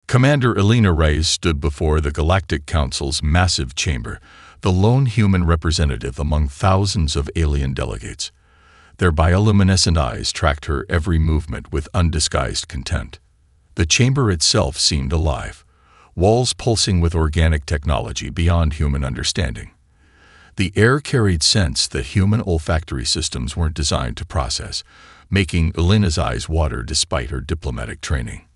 Commander Elena Reyes stood before the Galactic Council's massive chamber, the lone human representative among thousands of alien delegates. Their bioluminescent eyes tracked her every movement with undisguised contempt. The chamber itself seemed alive, walls pulsing with organic technology beyond human understanding. The air carried sense that human olfactory systems weren't designed to process, making Elena's eyes water despite her diplomatic training.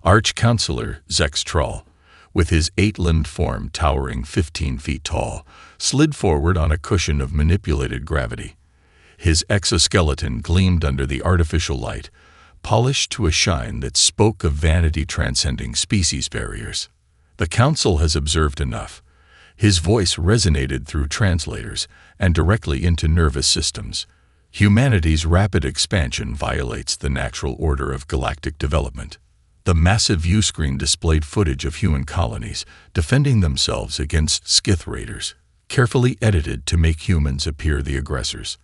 Arch-Counselor Zex Troll, with his 8-limbed form towering 15 feet tall, slid forward on a cushion of manipulated gravity. His exoskeleton gleamed under the artificial light, polished to a shine that spoke of vanity transcending species barriers. The Council has observed enough. His voice resonated through translators and directly into nervous systems. Humanity's rapid expansion violates the natural order of galactic development. The massive viewscreen displayed footage of human colonies defending themselves against Skith raiders, carefully edited to make humans appear the aggressors.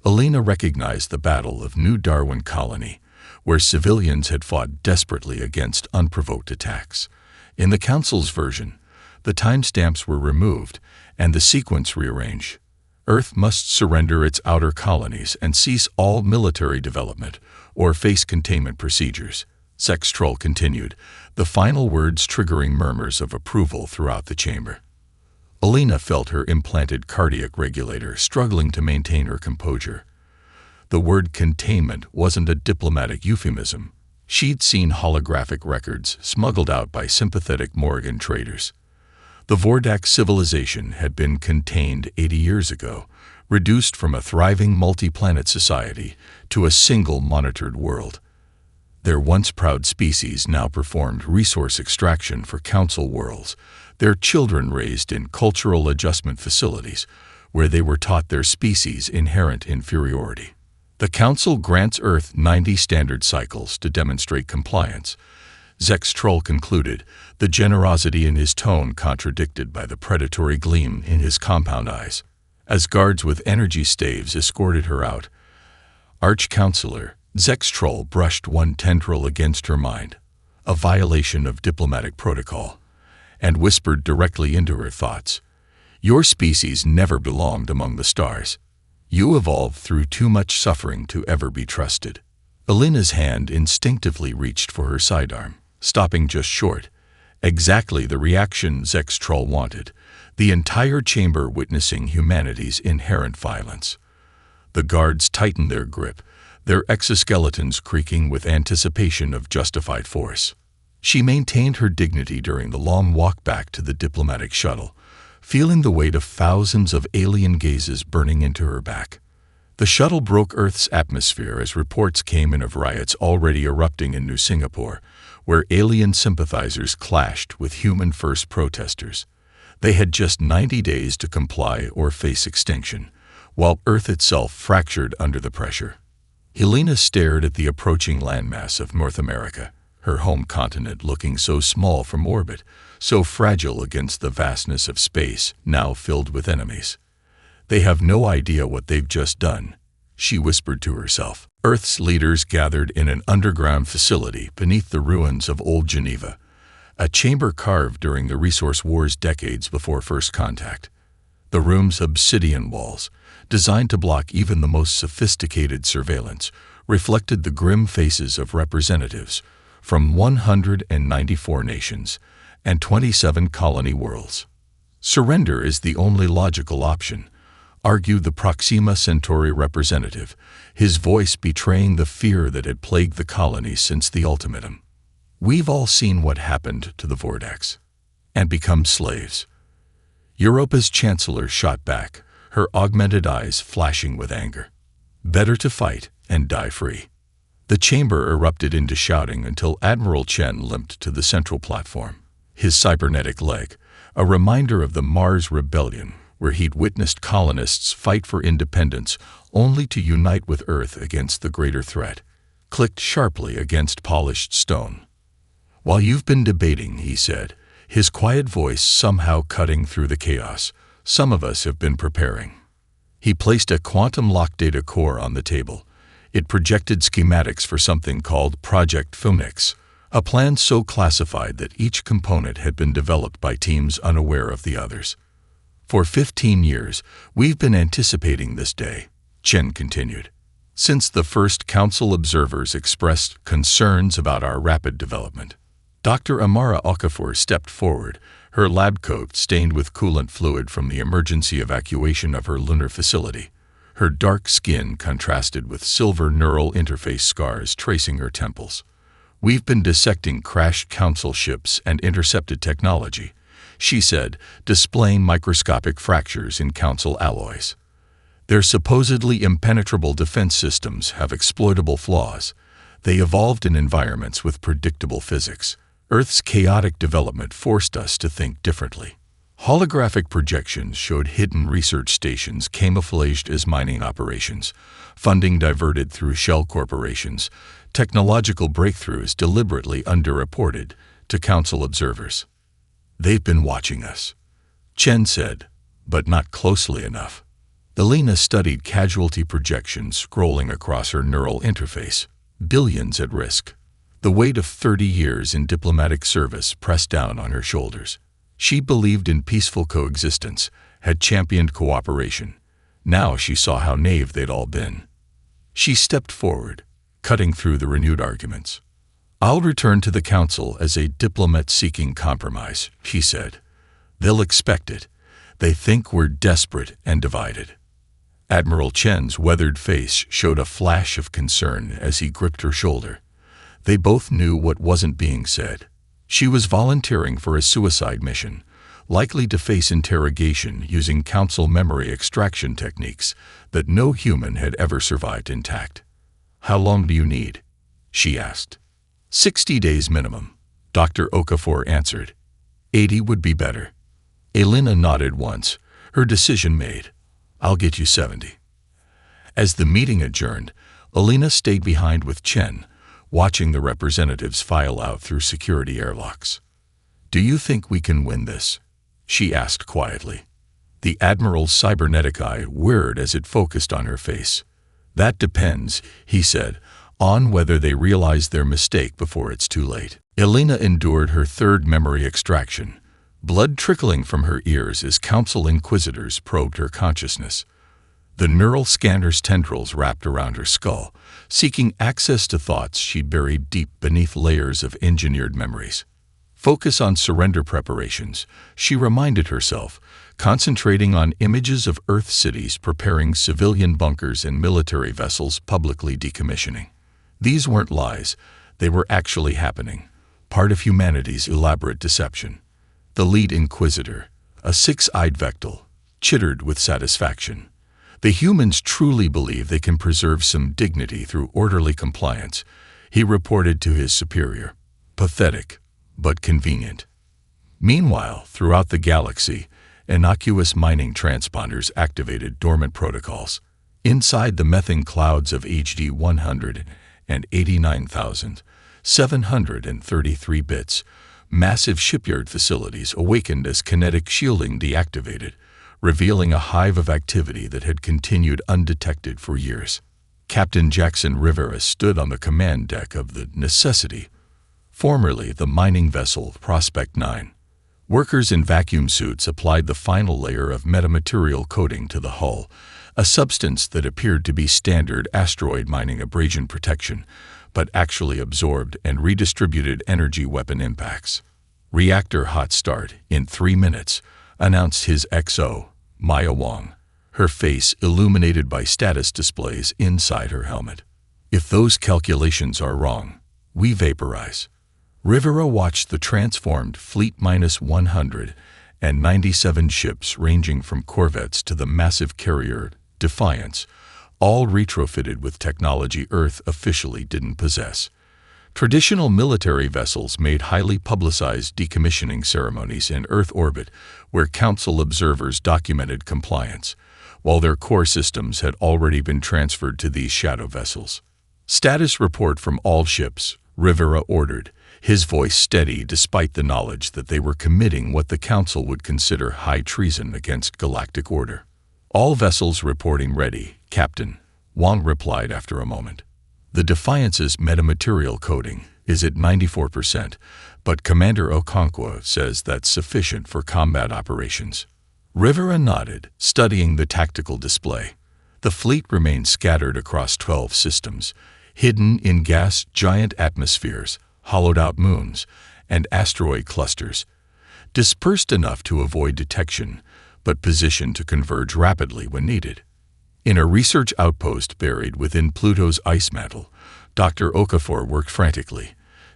Elena recognized the Battle of New Darwin Colony, where civilians had fought desperately against unprovoked attacks. In the Council's version, the timestamps were removed and the sequence rearranged. Earth must surrender its outer colonies and cease all military development or face containment procedures. Zex Troll continued, the final words triggering murmurs of approval throughout the chamber. Elena felt her implanted cardiac regulator struggling to maintain her composure. The word containment wasn't a diplomatic euphemism. She'd seen holographic records smuggled out by sympathetic Morgan traders. The Vordak civilization had been contained 80 years ago, reduced from a thriving multi-planet society to a single monitored world. Their once proud species now performed resource extraction for Council worlds, their children raised in cultural adjustment facilities, where they were taught their species' inherent inferiority. The Council grants Earth 90 standard cycles to demonstrate compliance. Zex Troll concluded, the generosity in his tone contradicted by the predatory gleam in his compound eyes. As guards with energy staves escorted her out, Arch-Counselor Zex Troll brushed one tendril against her mind, a violation of diplomatic protocol, and whispered directly into her thoughts. Your species never belonged among the stars. You evolved through too much suffering to ever be trusted. Elena's hand instinctively reached for her sidearm, stopping just short. Exactly the reaction Zex Troll wanted, the entire chamber witnessing humanity's inherent violence. The guards tightened their grip, their exoskeletons creaking with anticipation of justified force. She maintained her dignity during the long walk back to the diplomatic shuttle, feeling the weight of thousands of alien gazes burning into her back. The shuttle broke Earth's atmosphere as reports came in of riots already erupting in New Singapore, where alien sympathizers clashed with human-first protesters. They had just 90 days to comply or face extinction, while Earth itself fractured under the pressure. Helena stared at the approaching landmass of North America, her home continent looking so small from orbit, so fragile against the vastness of space now filled with enemies. They have no idea what they've just done, she whispered to herself. Earth's leaders gathered in an underground facility beneath the ruins of Old Geneva, a chamber carved during the resource wars decades before first contact. The room's obsidian walls, designed to block even the most sophisticated surveillance, reflected the grim faces of representatives from 194 nations and 27 colony worlds. Surrender is the only logical option, argued the Proxima Centauri representative, his voice betraying the fear that had plagued the colony since the ultimatum. We've all seen what happened to the Vordaks, and become slaves. Europa's chancellor shot back, her augmented eyes flashing with anger. Better to fight and die free. The chamber erupted into shouting until Admiral Chen limped to the central platform, his cybernetic leg, a reminder of the Mars Rebellion, where he'd witnessed colonists fight for independence only to unite with Earth against the greater threat, clicked sharply against polished stone. While you've been debating, he said, his quiet voice somehow cutting through the chaos, some of us have been preparing. He placed a quantum lock data core on the table. It projected schematics for something called Project Phoenix, a plan so classified that each component had been developed by teams unaware of the others. For 15 years, we've been anticipating this day, Chen continued. Since the first council observers expressed concerns about our rapid development. Dr. Amara Okafor stepped forward, her lab coat stained with coolant fluid from the emergency evacuation of her lunar facility. Her dark skin contrasted with silver neural interface scars tracing her temples. We've been dissecting crashed council ships and intercepted technology, she said, displaying microscopic fractures in council alloys. Their supposedly impenetrable defense systems have exploitable flaws. They evolved in environments with predictable physics. Earth's chaotic development forced us to think differently. Holographic projections showed hidden research stations camouflaged as mining operations, funding diverted through shell corporations, technological breakthroughs deliberately underreported to council observers. They've been watching us, Chen said, but not closely enough. Elena studied casualty projections scrolling across her neural interface, billions at risk. The weight of 30 years in diplomatic service pressed down on her shoulders. She believed in peaceful coexistence, had championed cooperation. Now she saw how naive they'd all been. She stepped forward, cutting through the renewed arguments. I'll return to the council as a diplomat seeking compromise, she said. They'll expect it. They think we're desperate and divided. Admiral Chen's weathered face showed a flash of concern as he gripped her shoulder. They both knew what wasn't being said. She was volunteering for a suicide mission, likely to face interrogation using council memory extraction techniques that no human had ever survived intact. How long do you need? She asked. 60 days minimum, Dr. Okafor answered. 80 would be better. Elena nodded once, her decision made. I'll get you 70. As the meeting adjourned, Elena stayed behind with Chen, watching the representatives file out through security airlocks. Do you think we can win this? She asked quietly. The Admiral's cybernetic eye whirred as it focused on her face. That depends, he said, on whether they realize their mistake before it's too late. Elena endured her third memory extraction, blood trickling from her ears as council inquisitors probed her consciousness. The neural scanner's tendrils wrapped around her skull, seeking access to thoughts she'd buried deep beneath layers of engineered memories. Focus on surrender preparations, she reminded herself, concentrating on images of Earth cities preparing civilian bunkers and military vessels publicly decommissioning. These weren't lies, they were actually happening, part of humanity's elaborate deception. The lead inquisitor, a six-eyed Vectal, chittered with satisfaction. The humans truly believe they can preserve some dignity through orderly compliance, he reported to his superior. Pathetic, but convenient. Meanwhile, throughout the galaxy, innocuous mining transponders activated dormant protocols. Inside the methane clouds of HD 189,733 bits, massive shipyard facilities awakened as kinetic shielding deactivated, revealing a hive of activity that had continued undetected for years. Captain Jackson Rivera stood on the command deck of the Necessity, formerly the mining vessel Prospect 9. Workers in vacuum suits applied the final layer of metamaterial coating to the hull, a substance that appeared to be standard asteroid mining abrasion protection, but actually absorbed and redistributed energy weapon impacts. Reactor hot start in 3 minutes, announced his XO, Maya Wong, her face illuminated by status displays inside her helmet. If those calculations are wrong, we vaporize. Rivera watched the transformed Fleet -197 ships ranging from corvettes to the massive carrier Defiance, all retrofitted with technology Earth officially didn't possess. Traditional military vessels made highly publicized decommissioning ceremonies in Earth orbit where council observers documented compliance, while their core systems had already been transferred to these shadow vessels. Status report from all ships, Rivera ordered, his voice steady despite the knowledge that they were committing what the council would consider high treason against galactic order. All vessels reporting ready, Captain, Wong replied after a moment. The Defiance's metamaterial coating, is at 94%, but Commander Okonkwo says that's sufficient for combat operations. Rivera nodded, studying the tactical display. The fleet remained scattered across 12 systems, hidden in gas giant atmospheres, hollowed-out moons, and asteroid clusters, dispersed enough to avoid detection, but positioned to converge rapidly when needed. In a research outpost buried within Pluto's ice mantle, Dr. Okafor worked frantically,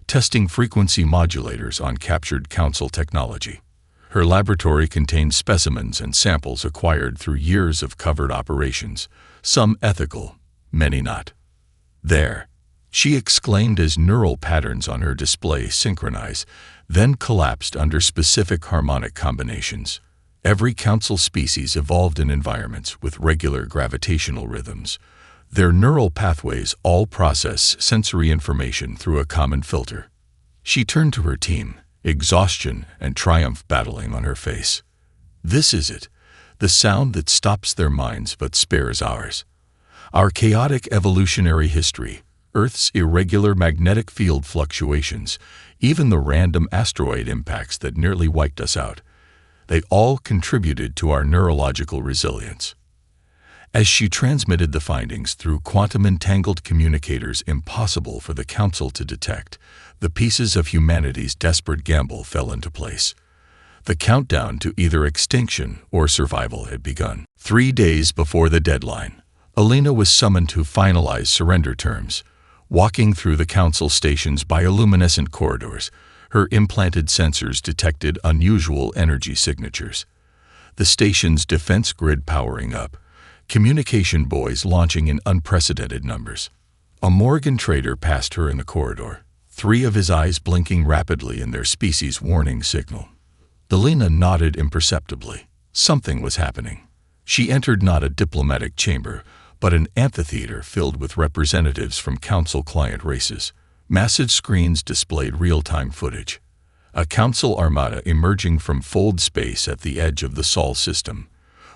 testing frequency modulators on captured Council technology. Her laboratory contained specimens and samples acquired through years of covert operations, some ethical, many not. "There," she exclaimed as neural patterns on her display synchronized, then collapsed under specific harmonic combinations. Every Council species evolved in environments with regular gravitational rhythms. Their neural pathways all process sensory information through a common filter. She turned to her team, exhaustion and triumph battling on her face. "This is it, the sound that stops their minds but spares ours. Our chaotic evolutionary history, Earth's irregular magnetic field fluctuations, even the random asteroid impacts that nearly wiped us out, they all contributed to our neurological resilience." As she transmitted the findings through quantum-entangled communicators impossible for the Council to detect, the pieces of humanity's desperate gamble fell into place. The countdown to either extinction or survival had begun. 3 days before the deadline, Alina was summoned to finalize surrender terms. Walking through the Council station's bioluminescent corridors, her implanted sensors detected unusual energy signatures. The station's defense grid powering up, communication buoys launching in unprecedented numbers. A Morgan trader passed her in the corridor, 3 of his eyes blinking rapidly in their species' warning signal. Alina nodded imperceptibly. Something was happening. She entered not a diplomatic chamber, but an amphitheater filled with representatives from Council client races. Massive screens displayed real-time footage. A Council armada emerging from fold space at the edge of the Sol system.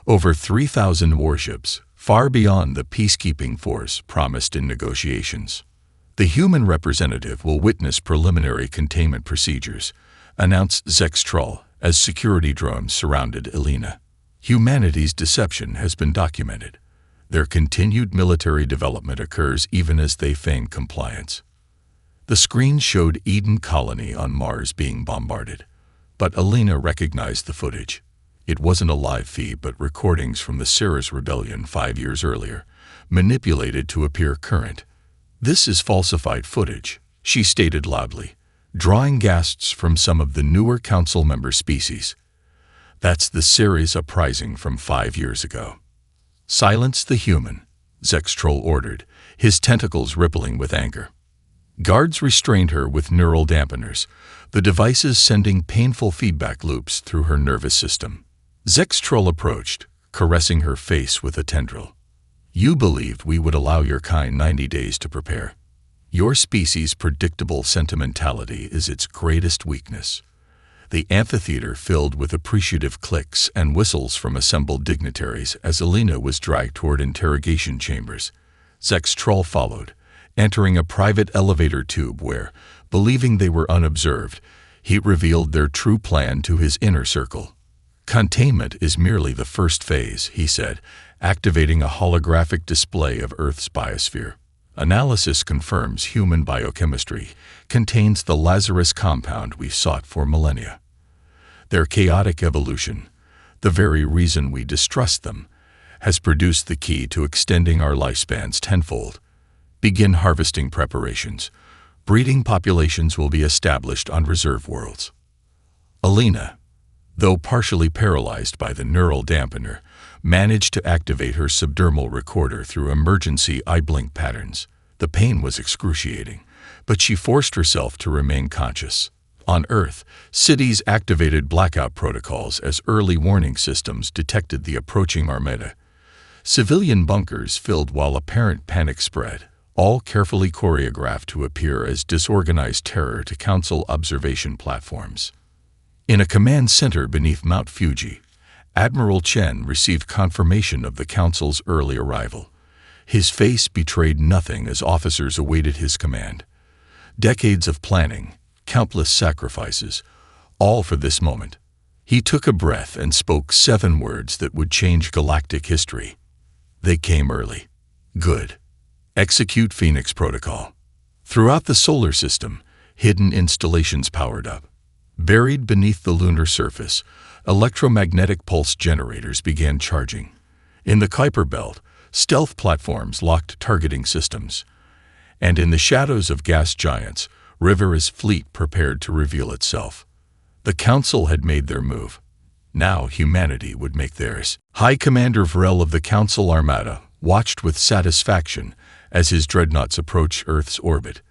Over 3,000 warships, far beyond the peacekeeping force promised in negotiations. "The human representative will witness preliminary containment procedures," announced Zextrol as security drones surrounded Alina. "Humanity's deception has been documented. Their continued military development occurs even as they feign compliance." The screen showed Eden Colony on Mars being bombarded, but Alina recognized the footage. It wasn't a live feed but recordings from the Ceres Rebellion 5 years earlier, manipulated to appear current. "This is falsified footage," she stated loudly, drawing gasps from some of the newer Council member species. "That's the Ceres uprising from 5 years ago." "Silence the human," Zextrol ordered, his tentacles rippling with anger. Guards restrained her with neural dampeners, the devices sending painful feedback loops through her nervous system. Zextrol approached, caressing her face with a tendril. "You believed we would allow your kind 90 days to prepare. Your species' predictable sentimentality is its greatest weakness." The amphitheater filled with appreciative clicks and whistles from assembled dignitaries as Alina was dragged toward interrogation chambers. Zextrol followed, entering a private elevator tube where, believing they were unobserved, he revealed their true plan to his inner circle. "Containment is merely the first phase," he said, activating a holographic display of Earth's biosphere. "Analysis confirms human biochemistry contains the Lazarus compound we've sought for millennia. Their chaotic evolution, the very reason we distrust them, has produced the key to extending our lifespans tenfold. Begin harvesting preparations. Breeding populations will be established on reserve worlds." Alina, though partially paralyzed by the neural dampener, managed to activate her subdermal recorder through emergency eye blink patterns. The pain was excruciating, but she forced herself to remain conscious. On Earth, cities activated blackout protocols as early warning systems detected the approaching armada. Civilian bunkers filled while apparent panic spread, all carefully choreographed to appear as disorganized terror to Council observation platforms. In a command center beneath Mount Fuji, Admiral Chen received confirmation of the Council's early arrival. His face betrayed nothing as officers awaited his command. Decades of planning, countless sacrifices, all for this moment. He took a breath and spoke 7 words that would change galactic history. They came early. Good. Execute Phoenix Protocol. Throughout the solar system, hidden installations powered up. Buried beneath the lunar surface, electromagnetic pulse generators began charging. In the Kuiper Belt, stealth platforms locked targeting systems. And in the shadows of gas giants, Rivera's fleet prepared to reveal itself. The Council had made their move. Now humanity would make theirs. High Commander Varel of the Council Armada watched with satisfaction as his dreadnoughts approached Earth's orbit.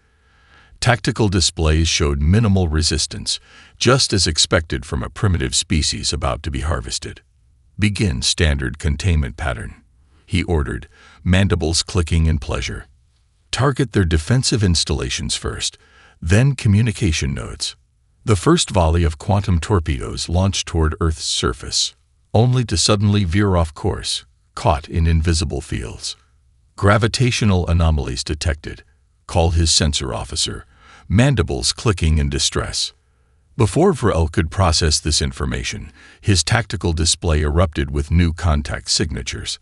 Tactical displays showed minimal resistance, just as expected from a primitive species about to be harvested. Begin standard containment pattern, he ordered, mandibles clicking in pleasure. Target their defensive installations first, then communication nodes. The first volley of quantum torpedoes launched toward Earth's surface, only to suddenly veer off course, caught in invisible fields. Gravitational anomalies detected, called his sensor officer, mandibles clicking in distress. Before Varel could process this information, his tactical display erupted with new contact signatures.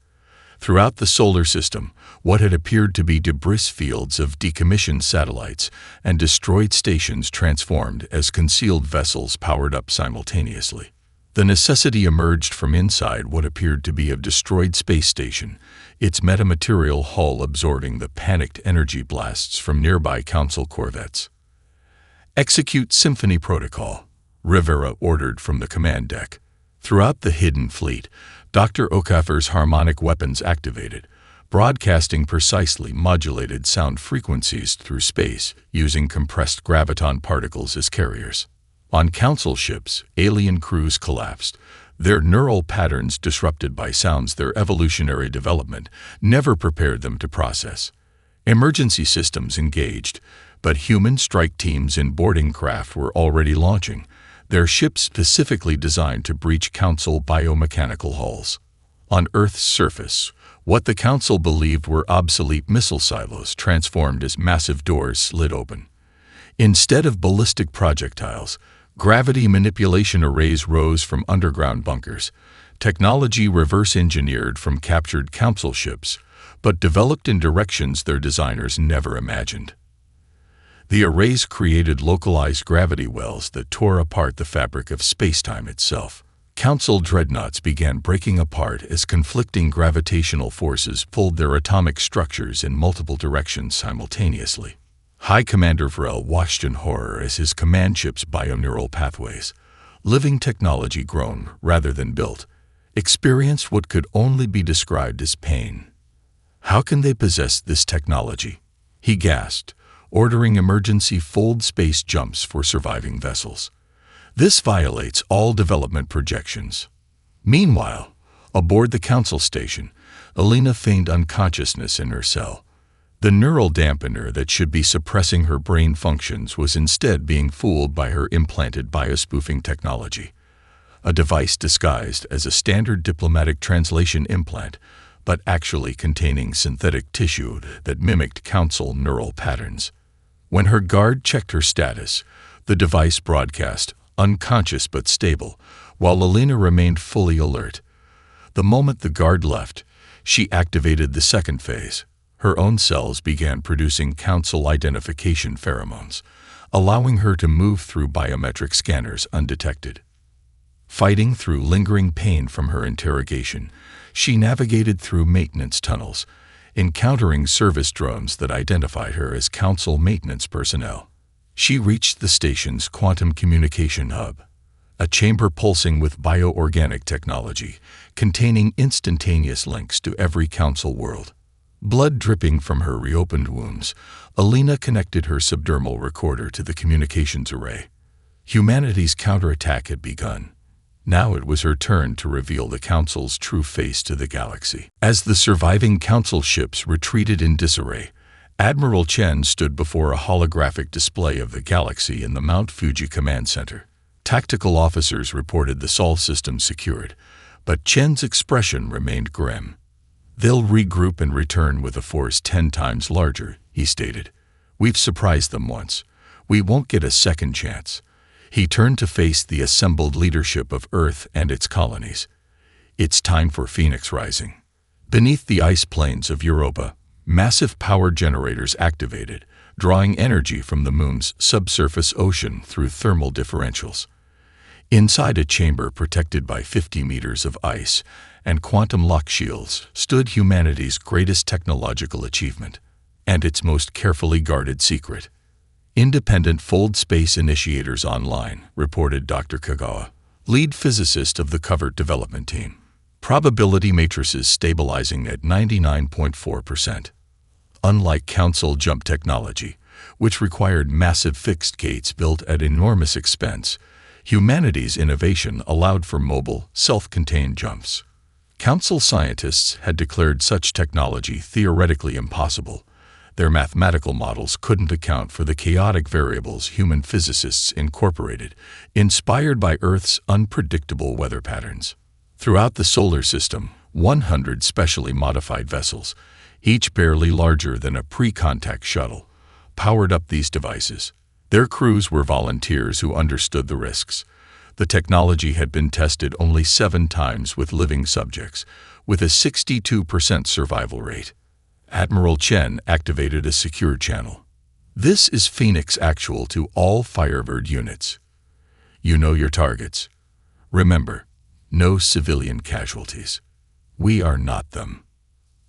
Throughout the solar system, what had appeared to be debris fields of decommissioned satellites and destroyed stations transformed as concealed vessels powered up simultaneously. The necessity emerged from inside what appeared to be a destroyed space station, its metamaterial hull absorbing the panicked energy blasts from nearby Council corvettes. Execute Symphony Protocol, Rivera ordered from the command deck. Throughout the hidden fleet, Dr. Okafor's harmonic weapons activated, broadcasting precisely modulated sound frequencies through space using compressed graviton particles as carriers. On Council ships, alien crews collapsed, their neural patterns disrupted by sounds their evolutionary development never prepared them to process. Emergency systems engaged, but human strike teams in boarding craft were already launching, their ships specifically designed to breach Council biomechanical hulls. On Earth's surface, what the Council believed were obsolete missile silos transformed as massive doors slid open. Instead of ballistic projectiles, gravity manipulation arrays rose from underground bunkers, technology reverse-engineered from captured Council ships, but developed in directions their designers never imagined. The arrays created localized gravity wells that tore apart the fabric of spacetime itself. Council dreadnoughts began breaking apart as conflicting gravitational forces pulled their atomic structures in multiple directions simultaneously. High Commander Varel watched in horror as his command ship's bioneural pathways, living technology grown rather than built, experienced what could only be described as pain. How can they possess this technology? He gasped, ordering emergency fold space jumps for surviving vessels. This violates all development projections. Meanwhile, aboard the Council station, Alina feigned unconsciousness in her cell. The neural dampener that should be suppressing her brain functions was instead being fooled by her implanted biospoofing technology, a device disguised as a standard diplomatic translation implant, but actually containing synthetic tissue that mimicked Council neural patterns. When her guard checked her status, the device broadcast, unconscious but stable, while Alina remained fully alert. The moment the guard left, she activated the second phase. Her own cells began producing Council identification pheromones, allowing her to move through biometric scanners undetected. Fighting through lingering pain from her interrogation, she navigated through maintenance tunnels, encountering service drones that identified her as Council maintenance personnel. She reached the station's quantum communication hub, a chamber pulsing with bioorganic technology, containing instantaneous links to every Council world. Blood dripping from her reopened wounds, Alina connected her subdermal recorder to the communications array. Humanity's counterattack had begun. Now it was her turn to reveal the Council's true face to the galaxy. As the surviving Council ships retreated in disarray, Admiral Chen stood before a holographic display of the galaxy in the Mount Fuji Command Center. Tactical officers reported the Sol system secured, but Chen's expression remained grim. "They'll regroup and return with a force 10 times larger," he stated. "We've surprised them once. We won't get a second chance. He turned to face the assembled leadership of Earth and its colonies. It's time for Phoenix Rising. Beneath the ice plains of Europa, massive power generators activated, drawing energy from the moon's subsurface ocean through thermal differentials. Inside a chamber protected by 50 meters of ice and quantum lock shields stood humanity's greatest technological achievement, and its most carefully guarded secret. Independent Fold Space Initiators Online, reported Dr. Kagawa, lead physicist of the Covert development team. Probability matrices stabilizing at 99.4%. Unlike Council jump technology, which required massive fixed gates built at enormous expense, humanity's innovation allowed for mobile, self-contained jumps. Council scientists had declared such technology theoretically impossible. Their mathematical models couldn't account for the chaotic variables human physicists incorporated, inspired by Earth's unpredictable weather patterns. Throughout the solar system, 100 specially modified vessels, each barely larger than a pre-contact shuttle, powered up these devices. Their crews were volunteers who understood the risks. The technology had been tested only 7 times with living subjects, with a 62% survival rate. Admiral Chen activated a secure channel. This is Phoenix Actual to all Firebird units. You know your targets. Remember, no civilian casualties. We are not them.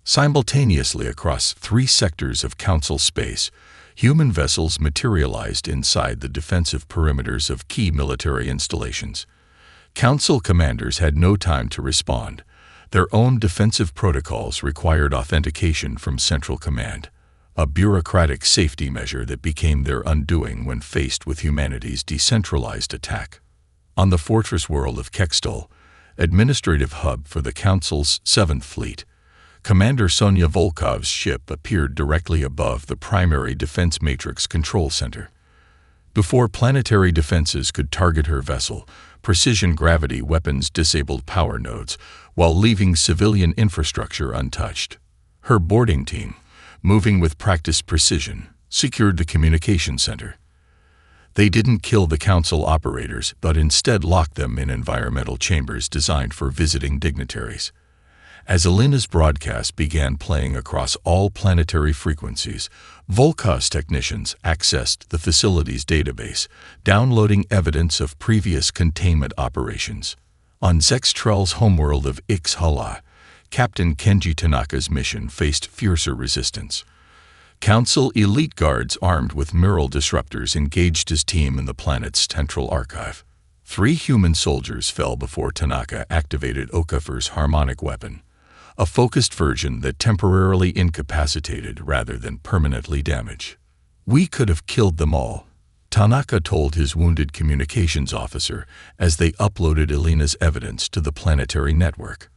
Simultaneously across 3 sectors of Council space, human vessels materialized inside the defensive perimeters of key military installations. Council commanders had no time to respond. Their own defensive protocols required authentication from Central Command, a bureaucratic safety measure that became their undoing when faced with humanity's decentralized attack. On the fortress world of Kextol, administrative hub for the Council's 7th Fleet, Commander Sonya Volkov's ship appeared directly above the primary defense matrix control center. Before planetary defenses could target her vessel, precision gravity weapons disabled power nodes while leaving civilian infrastructure untouched. Her boarding team, moving with practiced precision, secured the communication center. They didn't kill the Council operators, but instead locked them in environmental chambers designed for visiting dignitaries. As Alina's broadcast began playing across all planetary frequencies, Volkov's technicians accessed the facility's database, downloading evidence of previous containment operations. On Zextrel's homeworld of Ixhala, Captain Kenji Tanaka's mission faced fiercer resistance. Council elite guards armed with mural disruptors engaged his team in the planet's central archive. 3 human soldiers fell before Tanaka activated Okafor's harmonic weapon, a focused version that temporarily incapacitated rather than permanently damaged. We could have killed them all, Tanaka told his wounded communications officer as they uploaded Alina's evidence to the planetary network.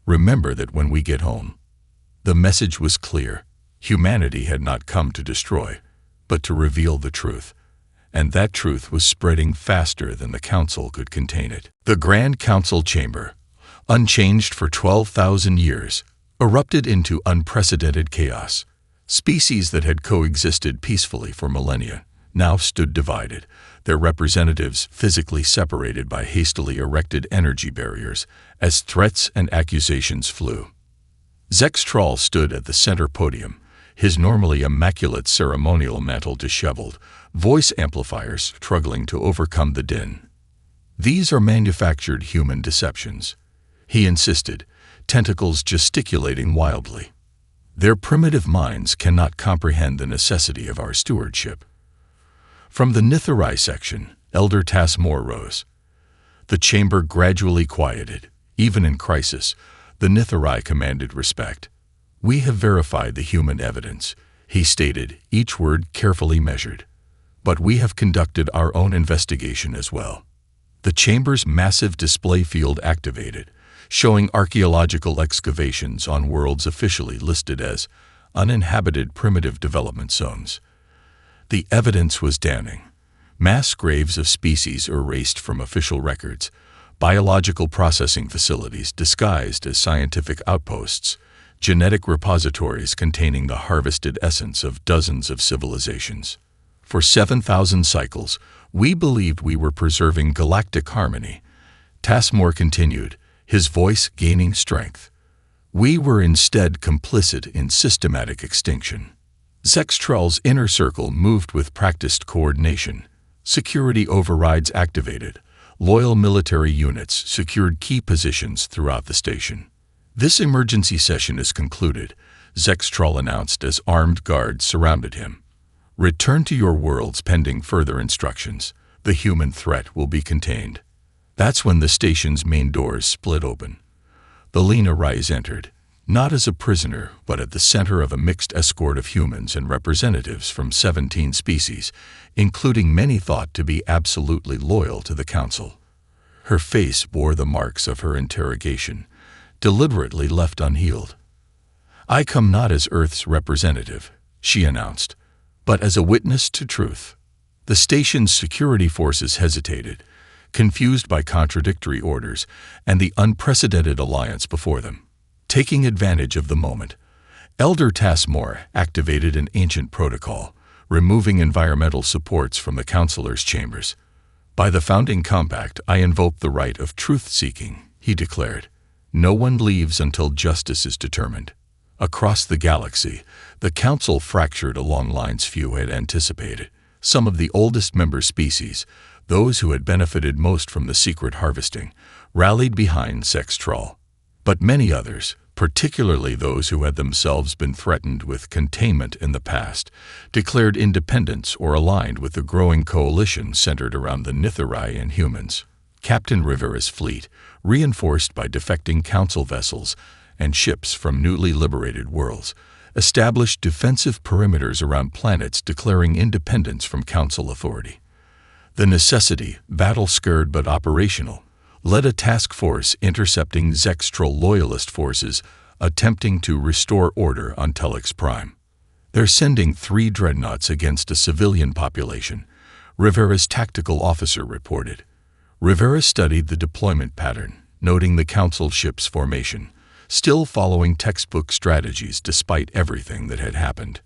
Remember that when we get home. The message was clear. Humanity had not come to destroy, but to reveal the truth. And that truth was spreading faster than the Council could contain it. The Grand Council Chamber, unchanged for 12,000 years, erupted into unprecedented chaos. Species that had coexisted peacefully for millennia now stood divided, their representatives physically separated by hastily erected energy barriers as threats and accusations flew. Zextral stood at the center podium, his normally immaculate ceremonial mantle disheveled, voice amplifiers struggling to overcome the din. These are manufactured human deceptions, he insisted, tentacles gesticulating wildly. Their primitive minds cannot comprehend the necessity of our stewardship. From the Nithari section, Elder Tasmore rose. The chamber gradually quieted. Even in crisis, the Nithari commanded respect. We have verified the human evidence, he stated, each word carefully measured. But we have conducted our own investigation as well. The chamber's massive display field activated, showing archaeological excavations on worlds officially listed as uninhabited primitive development zones. The evidence was damning. Mass graves of species erased from official records, biological processing facilities disguised as scientific outposts, genetic repositories containing the harvested essence of dozens of civilizations. For 7,000 cycles, we believed we were preserving galactic harmony. Tassmore continued, his voice gaining strength. We were instead complicit in systematic extinction. Zextral's inner circle moved with practiced coordination. Security overrides activated. Loyal military units secured key positions throughout the station. This emergency session is concluded, Zextral announced as armed guards surrounded him. Return to your worlds pending further instructions. The human threat will be contained. That's when the station's main doors split open. The Lena Rise entered, not as a prisoner, but at the center of a mixed escort of humans and representatives from 17 species, including many thought to be absolutely loyal to the Council. Her face bore the marks of her interrogation, deliberately left unhealed. I come not as Earth's representative, she announced, but as a witness to truth. The station's security forces hesitated, confused by contradictory orders and the unprecedented alliance before them. Taking advantage of the moment, Elder Tassmore activated an ancient protocol, removing environmental supports from the Councilor's chambers. By the founding compact, I invoke the right of truth-seeking, he declared. No one leaves until justice is determined. Across the galaxy, the Council fractured along lines few had anticipated. Some of the oldest member species, those who had benefited most from the secret harvesting, rallied behind Zextral. But many others, particularly those who had themselves been threatened with containment in the past, declared independence or aligned with the growing coalition centered around the Nithari and humans. Captain Rivera's fleet, reinforced by defecting Council vessels and ships from newly liberated worlds, established defensive perimeters around planets declaring independence from Council authority. The necessity, battle-scared but operational, led a task force intercepting Zextral loyalist forces attempting to restore order on Telex Prime. They're sending 3 dreadnoughts against a civilian population, Rivera's tactical officer reported. Rivera studied the deployment pattern, noting the Council ship's formation, still following textbook strategies despite everything that had happened.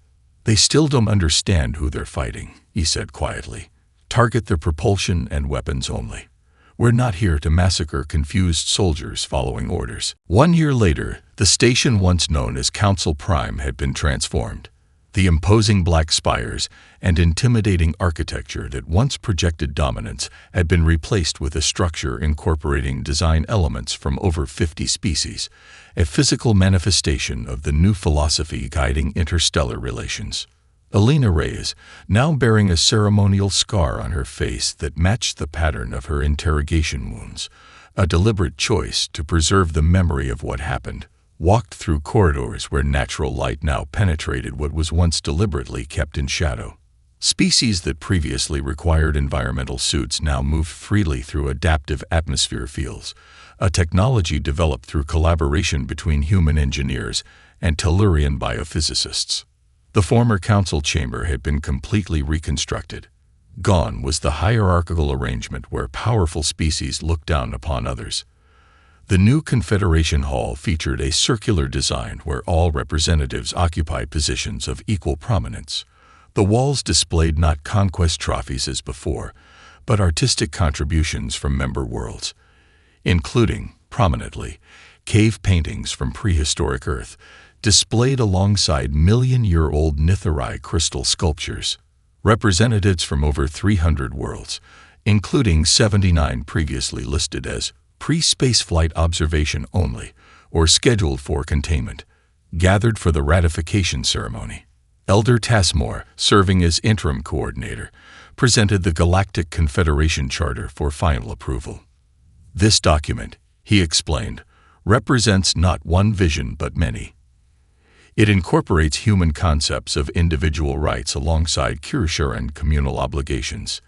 They still don't understand who they're fighting, he said quietly. Target their propulsion and weapons only. We're not here to massacre confused soldiers following orders. 1 year later, the station once known as Council Prime had been transformed. The imposing black spires and intimidating architecture that once projected dominance had been replaced with a structure incorporating design elements from over 50 species, a physical manifestation of the new philosophy guiding interstellar relations. Alina Reyes, now bearing a ceremonial scar on her face that matched the pattern of her interrogation wounds, a deliberate choice to preserve the memory of what happened, walked through corridors where natural light now penetrated what was once deliberately kept in shadow. Species that previously required environmental suits now moved freely through adaptive atmosphere fields, a technology developed through collaboration between human engineers and Tellurian biophysicists. The former Council chamber had been completely reconstructed. Gone was the hierarchical arrangement where powerful species looked down upon others. The new Confederation Hall featured a circular design where all representatives occupied positions of equal prominence. The walls displayed not conquest trophies as before, but artistic contributions from member worlds, including, prominently, cave paintings from prehistoric Earth, displayed alongside million-year-old Nithari crystal sculptures. Representatives from over 300 worlds, including 79 previously listed as pre-spaceflight observation only or scheduled for containment, gathered for the ratification ceremony. Elder Tassmore, serving as interim coordinator, presented the Galactic Confederation Charter for final approval. This document, he explained, represents not one vision but many. It incorporates human concepts of individual rights alongside Kirsharan communal obligations.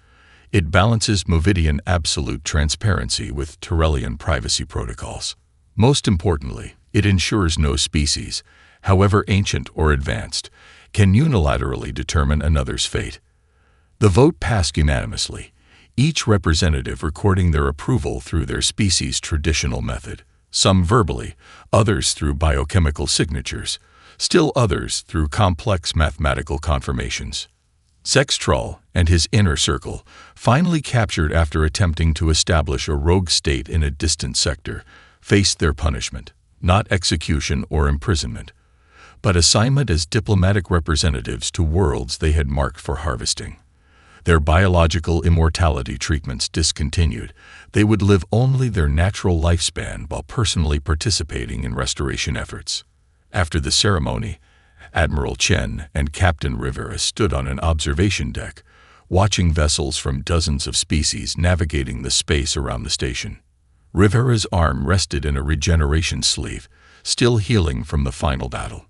It balances Movidian absolute transparency with Terrellian privacy protocols. Most importantly, it ensures no species, however ancient or advanced, can unilaterally determine another's fate. The vote passed unanimously, each representative recording their approval through their species' traditional method, some verbally, others through biochemical signatures, still others through complex mathematical confirmations. Sextral and his inner circle, finally captured after attempting to establish a rogue state in a distant sector, faced their punishment, not execution or imprisonment, but assignment as diplomatic representatives to worlds they had marked for harvesting. Their biological immortality treatments discontinued, they would live only their natural lifespan while personally participating in restoration efforts. After the ceremony, Admiral Chen and Captain Rivera stood on an observation deck, watching vessels from dozens of species navigating the space around the station. Rivera's arm rested in a regeneration sleeve, still healing from the final battle.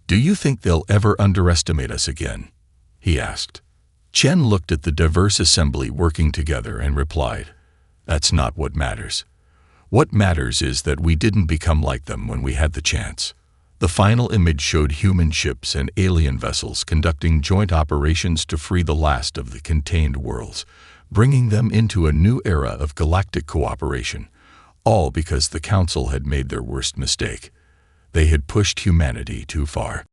"Do you think they'll ever underestimate us again?" he asked. Chen looked at the diverse assembly working together and replied, "That's not what matters. What matters is that we didn't become like them when we had the chance." The final image showed human ships and alien vessels conducting joint operations to free the last of the contained worlds, bringing them into a new era of galactic cooperation, all because the Council had made their worst mistake. They had pushed humanity too far.